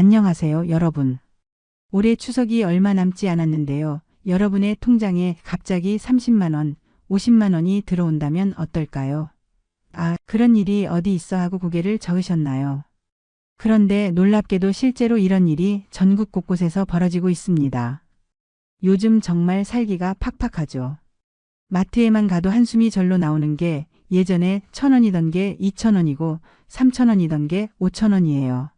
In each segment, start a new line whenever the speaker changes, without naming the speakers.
안녕하세요, 여러분. 올해 추석이 얼마 남지 않았는데요. 여러분의 통장에 갑자기 30만 원, 50만 원이 들어온다면 어떨까요? 아, 그런 일이 어디 있어 하고 고개를 저으셨나요? 그런데 놀랍게도 실제로 이런 일이 전국 곳곳에서 벌어지고 있습니다. 요즘 정말 살기가 팍팍하죠. 마트에만 가도 한숨이 절로 나오는 게 예전에 1,000원이던 게 2,000원이고 3,000원이던 게 5,000원이에요.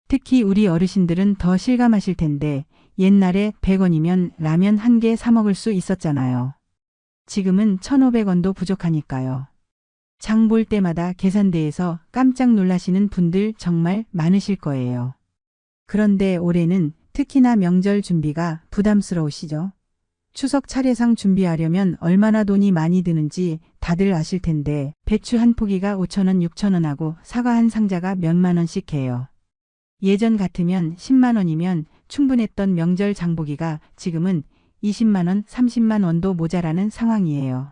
특히 우리 어르신들은 더 실감하실 텐데 옛날에 100원이면 라면 한 개 사 먹을 수 있었잖아요. 지금은 1,500원도 부족하니까요. 장 볼 때마다 계산대에서 깜짝 놀라시는 분들 정말 많으실 거예요. 그런데 올해는 특히나 명절 준비가 부담스러우시죠? 추석 차례상 준비하려면 얼마나 돈이 많이 드는지 다들 아실 텐데 배추 한 포기가 5,000원, 6,000원하고 사과 한 상자가 몇만 원씩 해요. 예전 같으면 10만 원이면 충분했던 명절 장보기가 지금은 20만 원, 30만 원도 모자라는 상황이에요.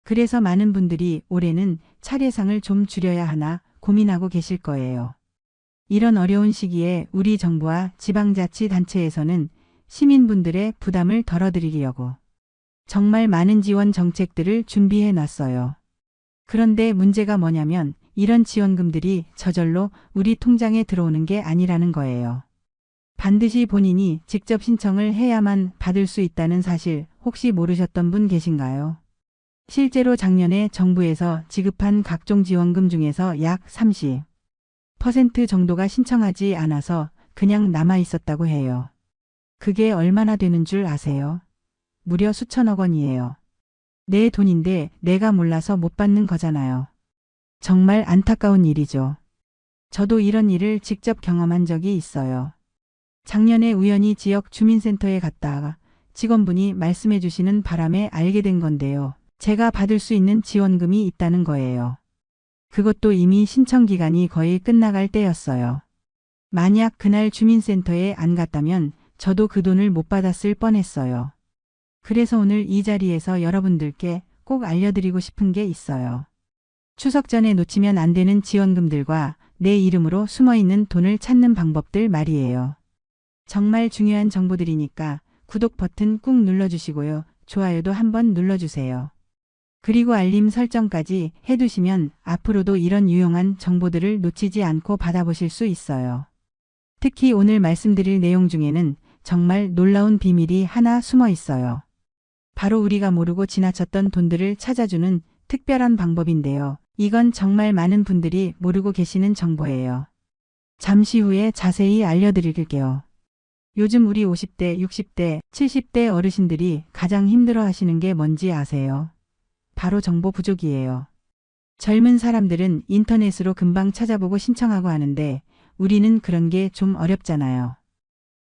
그래서 많은 분들이 올해는 차례상을 좀 줄여야 하나 고민하고 계실 거예요. 이런 어려운 시기에 우리 정부와 지방자치단체에서는 시민분들의 부담을 덜어드리려고 정말 많은 지원 정책들을 준비해 놨어요. 그런데 문제가 뭐냐면 이런 지원금들이 저절로 우리 통장에 들어오는 게 아니라는 거예요. 반드시 본인이 직접 신청을 해야만 받을 수 있다는 사실 혹시 모르셨던 분 계신가요? 실제로 작년에 정부에서 지급한 각종 지원금 중에서 약 30% 정도가 신청하지 않아서 그냥 남아 있었다고 해요. 그게 얼마나 되는 줄 아세요? 무려 수천억 원이에요. 내 돈인데 내가 몰라서 못 받는 거잖아요. 정말 안타까운 일이죠. 저도 이런 일을 직접 경험한 적이 있어요. 작년에 우연히 지역 주민센터에 갔다가 직원분이 말씀해 주시는 바람에 알게 된 건데요. 제가 받을 수 있는 지원금이 있다는 거예요. 그것도 이미 신청 기간이 거의 끝나갈 때였어요. 만약 그날 주민센터에 안 갔다면 저도 그 돈을 못 받았을 뻔했어요. 그래서 오늘 이 자리에서 여러분들께 꼭 알려드리고 싶은 게 있어요. 추석 전에 놓치면 안 되는 지원금들과 내 이름으로 숨어있는 돈을 찾는 방법들 말이에요. 정말 중요한 정보들이니까 구독 버튼 꾹 눌러주시고요. 좋아요도 한번 눌러주세요. 그리고 알림 설정까지 해두시면 앞으로도 이런 유용한 정보들을 놓치지 않고 받아보실 수 있어요. 특히 오늘 말씀드릴 내용 중에는 정말 놀라운 비밀이 하나 숨어 있어요. 바로 우리가 모르고 지나쳤던 돈들을 찾아주는 특별한 방법인데요. 이건 정말 많은 분들이 모르고 계시는 정보예요. 잠시 후에 자세히 알려드릴게요. 요즘 우리 50대, 60대, 70대 어르신들이 가장 힘들어 하시는 게 뭔지 아세요? 바로 정보 부족이에요. 젊은 사람들은 인터넷으로 금방 찾아보고 신청하고 하는데 우리는 그런 게 좀 어렵잖아요.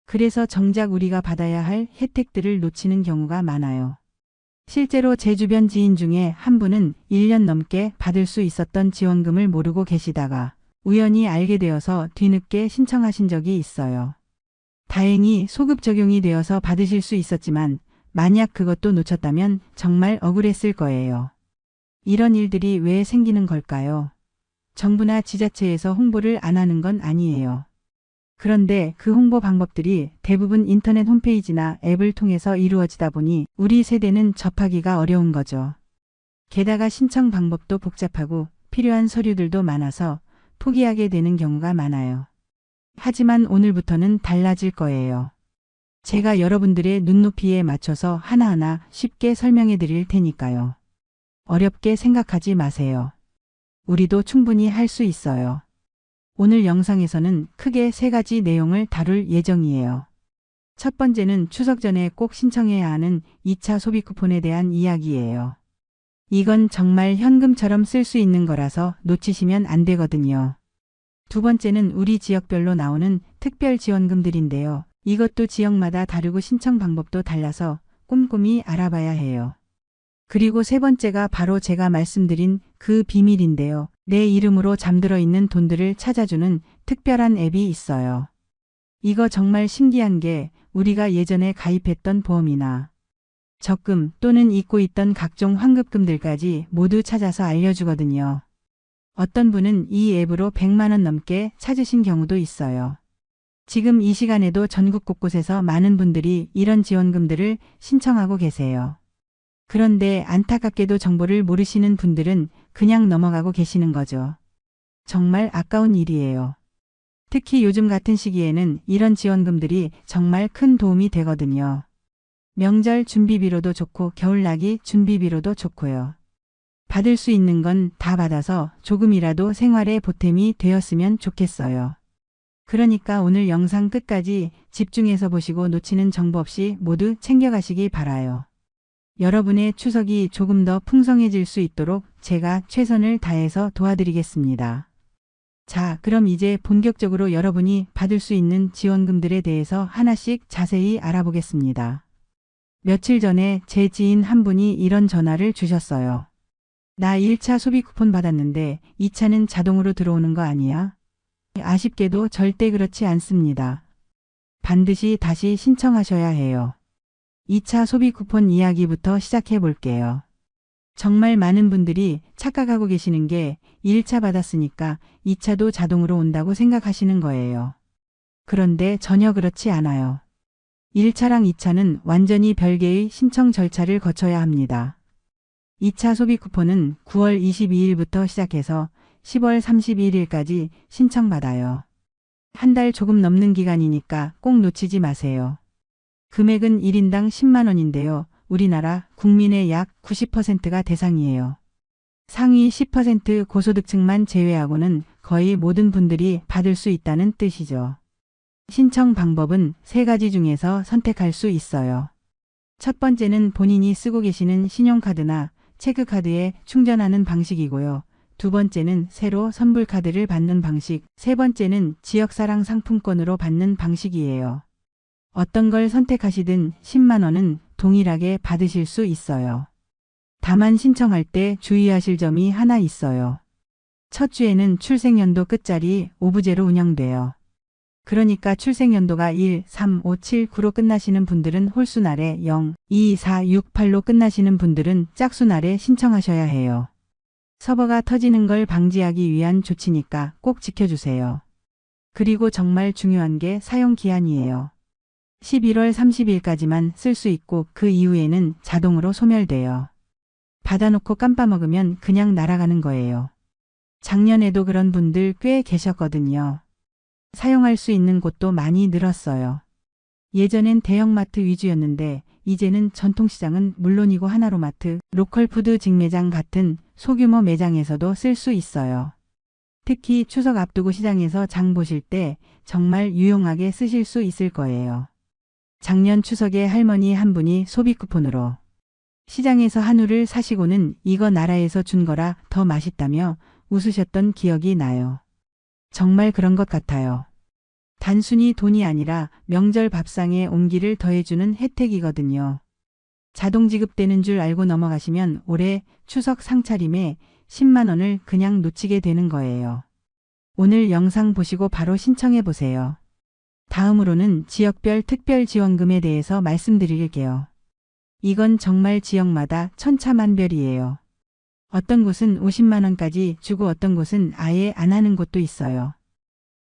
그래서 정작 우리가 받아야 할 혜택들을 놓치는 경우가 많아요. 실제로 제 주변 지인 중에 한 분은 1년 넘게 받을 수 있었던 지원금을 모르고 계시다가 우연히 알게 되어서 뒤늦게 신청하신 적이 있어요. 다행히 소급 적용이 되어서 받으실 수 있었지만 만약 그것도 놓쳤다면 정말 억울했을 거예요. 이런 일들이 왜 생기는 걸까요? 정부나 지자체에서 홍보를 안 하는 건 아니에요. 그런데 그 홍보 방법들이 대부분 인터넷 홈페이지나 앱을 통해서 이루어지다 보니 우리 세대는 접하기가 어려운 거죠. 게다가 신청 방법도 복잡하고 필요한 서류들도 많아서 포기하게 되는 경우가 많아요. 하지만 오늘부터는 달라질 거예요. 제가 여러분들의 눈높이에 맞춰서 하나하나 쉽게 설명해 드릴 테니까요. 어렵게 생각하지 마세요. 우리도 충분히 할 수 있어요. 오늘 영상에서는 크게 3가지 내용을 다룰 예정이에요. 첫 번째는 추석 전에 꼭 신청해야 하는 2차 소비 쿠폰에 대한 이야기예요. 이건 정말 현금처럼 쓸 수 있는 거라서 놓치시면 안 되거든요. 두 번째는 우리 지역별로 나오는 특별 지원금들인데요. 이것도 지역마다 다르고 신청 방법도 달라서 꼼꼼히 알아봐야 해요. 그리고 세 번째가 바로 제가 말씀드린 그 비밀인데요. 내 이름으로 잠들어 있는 돈들을 찾아주는 특별한 앱이 있어요. 이거 정말 신기한 게 우리가 예전에 가입했던 보험이나 적금 또는 잊고 있던 각종 환급금들까지 모두 찾아서 알려주거든요. 어떤 분은 이 앱으로 100만 원 넘게 찾으신 경우도 있어요. 지금 이 시간에도 전국 곳곳에서 많은 분들이 이런 지원금들을 신청하고 계세요. 그런데 안타깝게도 정보를 모르시는 분들은 그냥 넘어가고 계시는 거죠. 정말 아까운 일이에요. 특히 요즘 같은 시기에는 이런 지원금들이 정말 큰 도움이 되거든요. 명절 준비비로도 좋고 겨울나기 준비비로도 좋고요. 받을 수 있는 건 다 받아서 조금이라도 생활에 보탬이 되었으면 좋겠어요. 그러니까 오늘 영상 끝까지 집중해서 보시고 놓치는 정보 없이 모두 챙겨가시기 바라요. 여러분의 추석이 조금 더 풍성해질 수 있도록 제가 최선을 다해서 도와드리겠습니다. 자, 그럼 이제 본격적으로 여러분이 받을 수 있는 지원금들에 대해서 하나씩 자세히 알아보겠습니다. 며칠 전에 제 지인 한 분이 이런 전화를 주셨어요. 나 1차 소비 쿠폰 받았는데 2차는 자동으로 들어오는 거 아니야? 아쉽게도 절대 그렇지 않습니다. 반드시 다시 신청하셔야 해요. 2차 소비 쿠폰 이야기부터 시작해 볼게요. 정말 많은 분들이 착각하고 계시는 게 1차 받았으니까 2차도 자동으로 온다고 생각하시는 거예요. 그런데 전혀 그렇지 않아요. 1차랑 2차는 완전히 별개의 신청 절차를 거쳐야 합니다. 2차 소비 쿠폰은 9월 22일부터 시작해서 10월 31일까지 신청받아요. 한 달 조금 넘는 기간이니까 꼭 놓치지 마세요. 금액은 1인당 10만 원인데요. 우리나라 국민의 약 90%가 대상이에요. 상위 10% 고소득층만 제외하고는 거의 모든 분들이 받을 수 있다는 뜻이죠. 신청 방법은 3가지 중에서 선택할 수 있어요. 첫 번째는 본인이 쓰고 계시는 신용카드나 체크카드에 충전하는 방식이고요. 두 번째는 새로 선불카드를 받는 방식, 세 번째는 지역사랑 상품권으로 받는 방식이에요. 어떤 걸 선택하시든 10만 원은 동일하게 받으실 수 있어요. 다만 신청할 때 주의하실 점이 하나 있어요. 첫 주에는 출생연도 끝자리 오부제로 운영돼요. 그러니까 출생연도가 1, 3, 5, 7, 9로 끝나시는 분들은 홀수날에 0, 2, 4, 6, 8로 끝나시는 분들은 짝수날에 신청하셔야 해요. 서버가 터지는 걸 방지하기 위한 조치니까 꼭 지켜주세요. 그리고 정말 중요한 게 사용 기한이에요. 11월 30일까지만 쓸 수 있고 그 이후에는 자동으로 소멸돼요. 받아놓고 깜빡먹으면 그냥 날아가는 거예요. 작년에도 그런 분들 꽤 계셨거든요. 사용할 수 있는 곳도 많이 늘었어요. 예전엔 대형마트 위주였는데 이제는 전통시장은 물론이고 하나로마트, 로컬푸드 직매장 같은 소규모 매장에서도 쓸 수 있어요. 특히 추석 앞두고 시장에서 장 보실 때 정말 유용하게 쓰실 수 있을 거예요. 작년 추석에 할머니 한 분이 소비 쿠폰으로 시장에서 한우를 사시고는 이거 나라에서 준 거라 더 맛있다며 웃으셨던 기억이 나요. 정말 그런 것 같아요. 단순히 돈이 아니라 명절 밥상에 온기를 더해주는 혜택이거든요. 자동 지급되는 줄 알고 넘어가시면 올해 추석 상차림에 10만 원을 그냥 놓치게 되는 거예요. 오늘 영상 보시고 바로 신청해 보세요. 다음으로는 지역별 특별지원금에 대해서 말씀드릴게요. 이건 정말 지역마다 천차만별이에요. 어떤 곳은 50만 원까지 주고 어떤 곳은 아예 안 하는 곳도 있어요.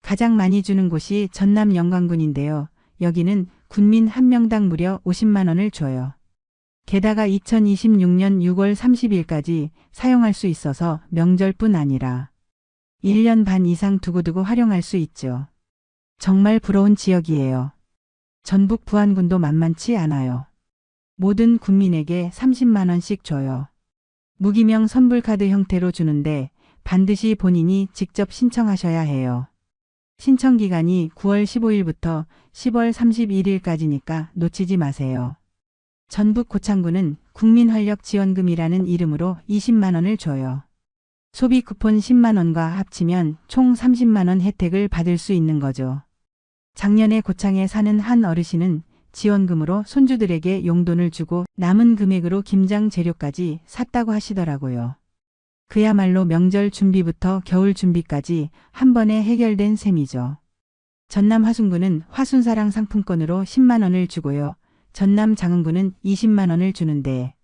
가장 많이 주는 곳이 전남 영광군인데요. 여기는 군민 한 명당 무려 50만 원을 줘요. 게다가 2026년 6월 30일까지 사용할 수 있어서 명절뿐 아니라 1년 반 이상 두고두고 활용할 수 있죠. 정말 부러운 지역이에요. 전북 부안군도 만만치 않아요. 모든 국민에게 30만 원씩 줘요. 무기명 선불카드 형태로 주는데 반드시 본인이 직접 신청하셔야 해요. 신청 기간이 9월 15일부터 10월 31일까지니까 놓치지 마세요. 전북 고창군은 국민활력지원금이라는 이름으로 20만 원을 줘요. 소비 쿠폰 10만 원과 합치면 총 30만 원 혜택을 받을 수 있는 거죠. 작년에 고창에 사는 한 어르신은 지원금으로 손주들에게 용돈을 주고 남은 금액으로 김장 재료까지 샀다고 하시더라고요. 그야말로 명절 준비부터 겨울 준비까지 한 번에 해결된 셈이죠. 전남 화순군은 화순사랑 상품권으로 10만 원을 주고요. 전남 장흥군은 20만 원을 주는데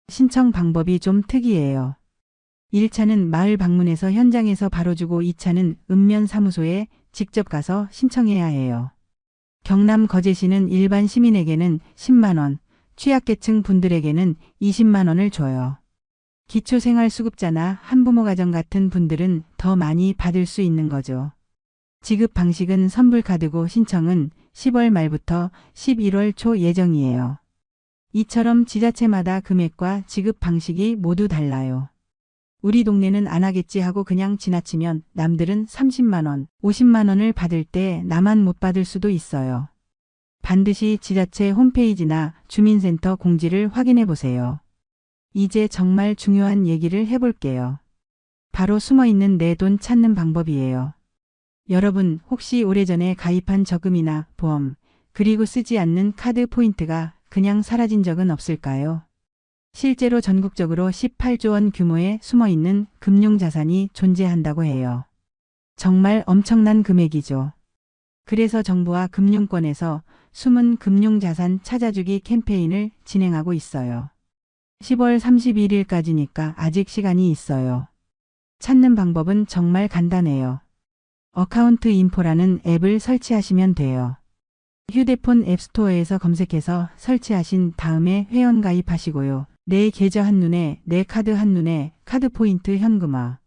신청 방법이 좀 특이해요. 1차는 마을 방문해서 현장에서 바로 주고 2차는 읍면 사무소에 직접 가서 신청해야 해요. 경남 거제시는 일반 시민에게는 10만 원, 취약계층 분들에게는 20만 원을 줘요. 기초생활수급자나 한부모 가정 같은 분들은 더 많이 받을 수 있는 거죠. 지급 방식은 선불카드고 신청은 10월 말부터 11월 초 예정이에요. 이처럼 지자체마다 금액과 지급 방식이 모두 달라요. 우리 동네는 안 하겠지 하고 그냥 지나치면 남들은 30만 원, 50만 원을 받을 때 나만 못 받을 수도 있어요. 반드시 지자체 홈페이지나 주민센터 공지를 확인해 보세요. 이제 정말 중요한 얘기를 해볼게요. 바로 숨어있는 내 돈 찾는 방법이에요. 여러분 혹시 오래전에 가입한 저금이나 보험, 그리고 쓰지 않는 카드 포인트가 그냥 사라진 적은 없을까요? 실제로 전국적으로 18조 원 규모의 숨어있는 금융자산이 존재한다고 해요. 정말 엄청난 금액이죠. 그래서 정부와 금융권에서 숨은 금융자산 찾아주기 캠페인을 진행하고 있어요. 10월 31일까지니까 아직 시간이 있어요. 찾는 방법은 정말 간단해요. 어카운트 인포라는 앱을 설치하시면 돼요. 휴대폰 앱스토어에서 검색해서 설치하신 다음에 회원 가입하시고요. 내 계좌 한눈에, 내 카드 한눈에, 카드 포인트 현금화.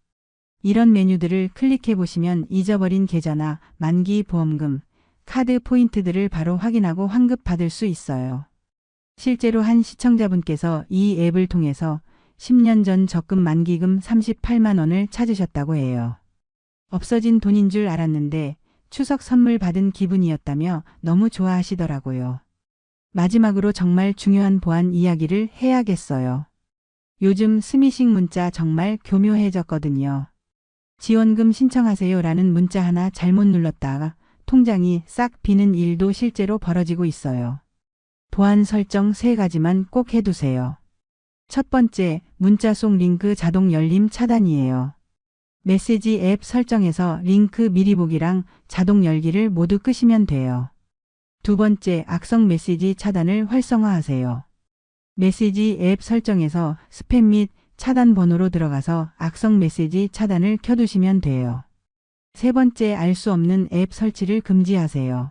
이런 메뉴들을 클릭해 보시면 잊어버린 계좌나 만기 보험금, 카드 포인트들을 바로 확인하고 환급받을 수 있어요. 실제로 한 시청자분께서 이 앱을 통해서 10년 전 적금 만기금 38만 원을 찾으셨다고 해요. 없어진 돈인 줄 알았는데 추석 선물 받은 기분이었다며 너무 좋아하시더라고요. 마지막으로 정말 중요한 보안 이야기를 해야겠어요. 요즘 스미싱 문자 정말 교묘해졌거든요. 지원금 신청하세요 라는 문자 하나 잘못 눌렀다가 통장이 싹 비는 일도 실제로 벌어지고 있어요. 보안 설정 3가지만 꼭 해두세요. 첫 번째, 문자 속 링크 자동 열림 차단이에요. 메시지 앱 설정에서 링크 미리 보기랑 자동 열기를 모두 끄시면 돼요. 두 번째, 악성 메시지 차단을 활성화하세요. 메시지 앱 설정에서 스팸 및 차단 번호로 들어가서 악성 메시지 차단을 켜두시면 돼요. 세 번째, 알 수 없는 앱 설치를 금지하세요.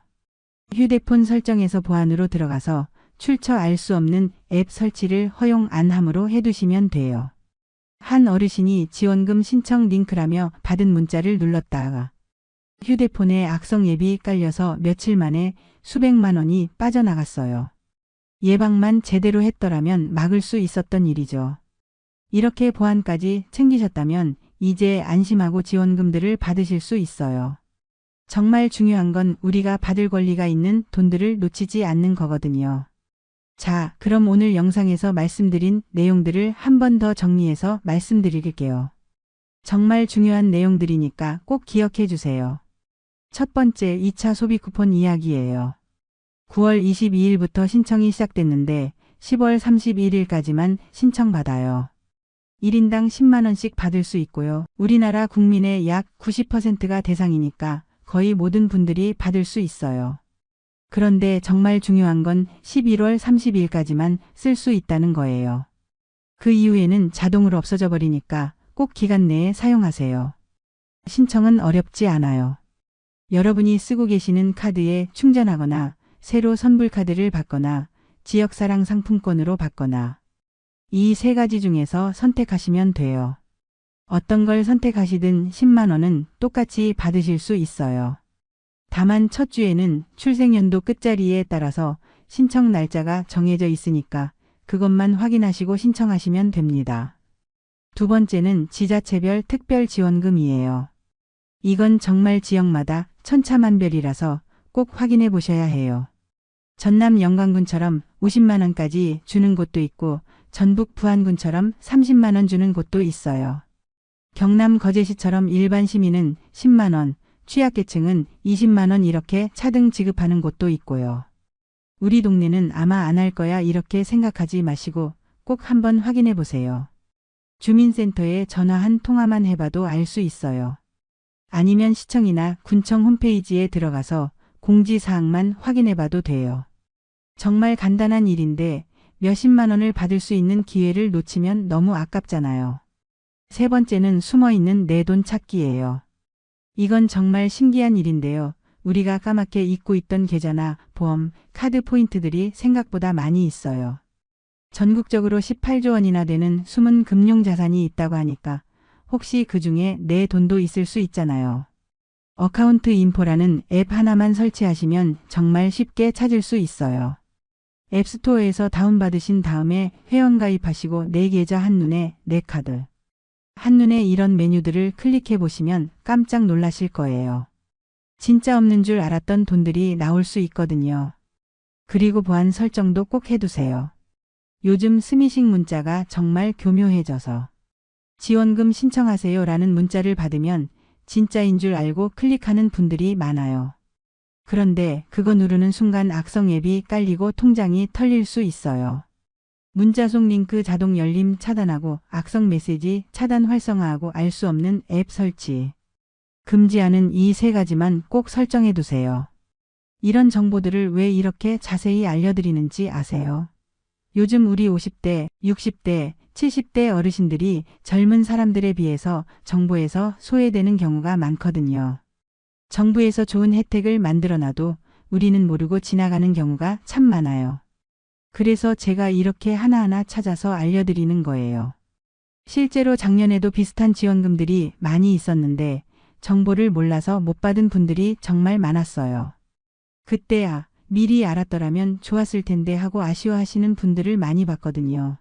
휴대폰 설정에서 보안으로 들어가서 출처 알 수 없는 앱 설치를 허용 안 함으로 해두시면 돼요. 한 어르신이 지원금 신청 링크라며 받은 문자를 눌렀다가 휴대폰에 악성 앱이 깔려서 며칠 만에 수백만 원이 빠져나갔어요. 예방만 제대로 했더라면 막을 수 있었던 일이죠. 이렇게 보안까지 챙기셨다면 이제 안심하고 지원금들을 받으실 수 있어요. 정말 중요한 건 우리가 받을 권리가 있는 돈들을 놓치지 않는 거거든요. 자, 그럼 오늘 영상에서 말씀드린 내용들을 한 번 더 정리해서 말씀드릴게요. 정말 중요한 내용들이니까 꼭 기억해 주세요. 첫 번째, 2차 소비 쿠폰 이야기예요. 9월 22일부터 신청이 시작됐는데 10월 31일까지만 신청받아요. 1인당 10만 원씩 받을 수 있고요. 우리나라 국민의 약 90%가 대상이니까 거의 모든 분들이 받을 수 있어요. 그런데 정말 중요한 건 11월 30일까지만 쓸 수 있다는 거예요. 그 이후에는 자동으로 없어져 버리니까 꼭 기간 내에 사용하세요. 신청은 어렵지 않아요. 여러분이 쓰고 계시는 카드에 충전하거나 새로 선불카드를 받거나 지역사랑 상품권으로 받거나 이 3가지 중에서 선택하시면 돼요. 어떤 걸 선택하시든 10만 원은 똑같이 받으실 수 있어요. 다만 첫 주에는 출생연도 끝자리에 따라서 신청 날짜가 정해져 있으니까 그것만 확인하시고 신청하시면 됩니다. 두 번째는 지자체별 특별지원금이에요. 이건 정말 지역마다 천차만별이라서 꼭 확인해 보셔야 해요. 전남 영광군처럼 50만 원까지 주는 곳도 있고 전북 부안군처럼 30만 원 주는 곳도 있어요. 경남 거제시처럼 일반 시민은 10만 원, 취약계층은 20만 원 이렇게 차등 지급하는 곳도 있고요. 우리 동네는 아마 안 할 거야 이렇게 생각하지 마시고 꼭 한번 확인해 보세요. 주민센터에 전화 한 통화만 해봐도 알 수 있어요. 아니면 시청이나 군청 홈페이지에 들어가서 공지사항만 확인해 봐도 돼요. 정말 간단한 일인데 몇십만 원을 받을 수 있는 기회를 놓치면 너무 아깝잖아요. 세 번째는 숨어있는 내 돈 찾기예요. 이건 정말 신기한 일인데요. 우리가 까맣게 잊고 있던 계좌나 보험, 카드 포인트들이 생각보다 많이 있어요. 전국적으로 18조 원이나 되는 숨은 금융자산이 있다고 하니까 혹시 그 중에 내 돈도 있을 수 있잖아요. 어카운트 인포라는 앱 하나만 설치하시면 정말 쉽게 찾을 수 있어요. 앱스토어에서 다운받으신 다음에 회원가입하시고 내 계좌 한눈에 내 카드 한눈에 이런 메뉴들을 클릭해 보시면 깜짝 놀라실 거예요. 진짜 없는 줄 알았던 돈들이 나올 수 있거든요. 그리고 보안 설정도 꼭 해두세요. 요즘 스미싱 문자가 정말 교묘해져서 지원금 신청하세요 라는 문자를 받으면 진짜인 줄 알고 클릭하는 분들이 많아요. 그런데 그거 누르는 순간 악성 앱이 깔리고 통장이 털릴 수 있어요. 문자 속 링크 자동 열림 차단하고 악성 메시지 차단 활성화하고 알 수 없는 앱 설치. 금지하는 이 세 가지만 꼭 설정해 두세요. 이런 정보들을 왜 이렇게 자세히 알려드리는지 아세요? 요즘 우리 50대, 60대, 70대 어르신들이 젊은 사람들에 비해서 정보에서 소외되는 경우가 많거든요. 정부에서 좋은 혜택을 만들어놔도 우리는 모르고 지나가는 경우가 참 많아요. 그래서 제가 이렇게 하나하나 찾아서 알려드리는 거예요. 실제로 작년에도 비슷한 지원금들이 많이 있었는데 정보를 몰라서 못 받은 분들이 정말 많았어요. 그때야 미리 알았더라면 좋았을 텐데 하고 아쉬워하시는 분들을 많이 봤거든요.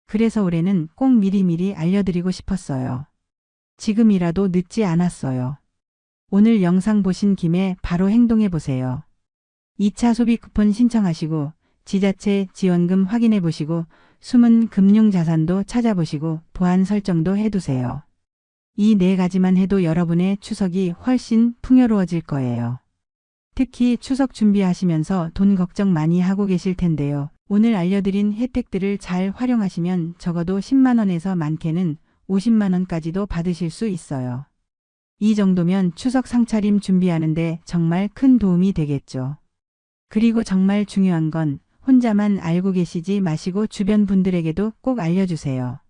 그래서 올해는 꼭 미리미리 알려드리고 싶었어요. 지금이라도 늦지 않았어요. 오늘 영상 보신 김에 바로 행동해 보세요. 2차 소비 쿠폰 신청하시고 지자체 지원금 확인해 보시고 숨은 금융자산도 찾아보시고 보안 설정도 해두세요. 이 네 가지만 해도 여러분의 추석이 훨씬 풍요로워질 거예요. 특히 추석 준비하시면서 돈 걱정 많이 하고 계실 텐데요. 오늘 알려드린 혜택들을 잘 활용하시면 적어도 10만 원에서 많게는 50만 원까지도 받으실 수 있어요. 이 정도면 추석 상차림 준비하는데 정말 큰 도움이 되겠죠. 그리고 정말 중요한 건 혼자만 알고 계시지 마시고 주변 분들에게도 꼭 알려주세요.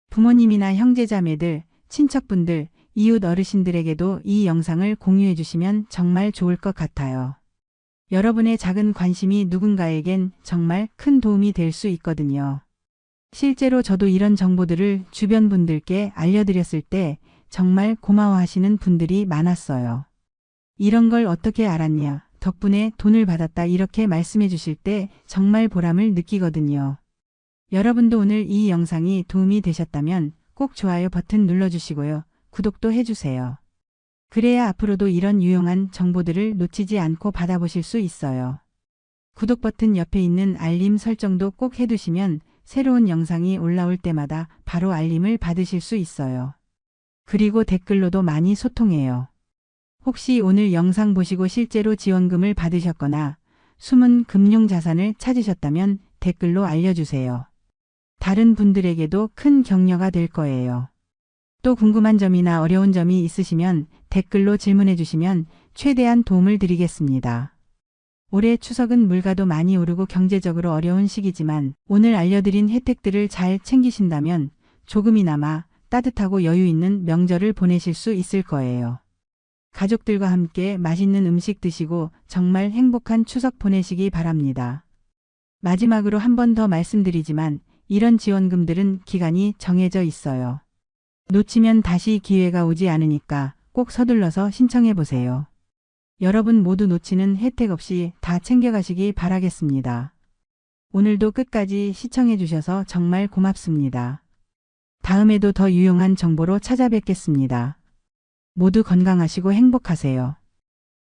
부모님이나 형제자매들, 친척분들, 이웃 어르신들에게도 이 영상을 공유해 주시면 정말 좋을 것 같아요. 여러분의 작은 관심이 누군가에겐 정말 큰 도움이 될 수 있거든요. 실제로 저도 이런 정보들을 주변 분들께 알려드렸을 때 정말 고마워하시는 분들이 많았어요. 이런 걸 어떻게 알았냐, 덕분에 돈을 받았다 이렇게 말씀해 주실 때 정말 보람을 느끼거든요. 여러분도 오늘 이 영상이 도움이 되셨다면 꼭 좋아요 버튼 눌러주시고요. 구독도 해주세요. 그래야 앞으로도 이런 유용한 정보들을 놓치지 않고 받아보실 수 있어요. 구독 버튼 옆에 있는 알림 설정도 꼭 해두시면 새로운 영상이 올라올 때마다 바로 알림을 받으실 수 있어요. 그리고 댓글로도 많이 소통해요. 혹시 오늘 영상 보시고 실제로 지원금을 받으셨거나 숨은 금융자산을 찾으셨다면 댓글로 알려주세요. 다른 분들에게도 큰 격려가 될 거예요. 또 궁금한 점이나 어려운 점이 있으시면 댓글로 질문해 주시면 최대한 도움을 드리겠습니다. 올해 추석은 물가도 많이 오르고 경제적으로 어려운 시기지만 오늘 알려드린 혜택들을 잘 챙기신다면 조금이나마 따뜻하고 여유 있는 명절을 보내실 수 있을 거예요. 가족들과 함께 맛있는 음식 드시고 정말 행복한 추석 보내시기 바랍니다. 마지막으로 한 번 더 말씀드리지만 이런 지원금들은 기간이 정해져 있어요. 놓치면 다시 기회가 오지 않으니까 꼭 서둘러서 신청해 보세요. 여러분 모두 놓치는 혜택 없이 다 챙겨가시기 바라겠습니다. 오늘도 끝까지 시청해 주셔서 정말 고맙습니다. 다음에도 더 유용한 정보로 찾아뵙겠습니다. 모두 건강하시고 행복하세요.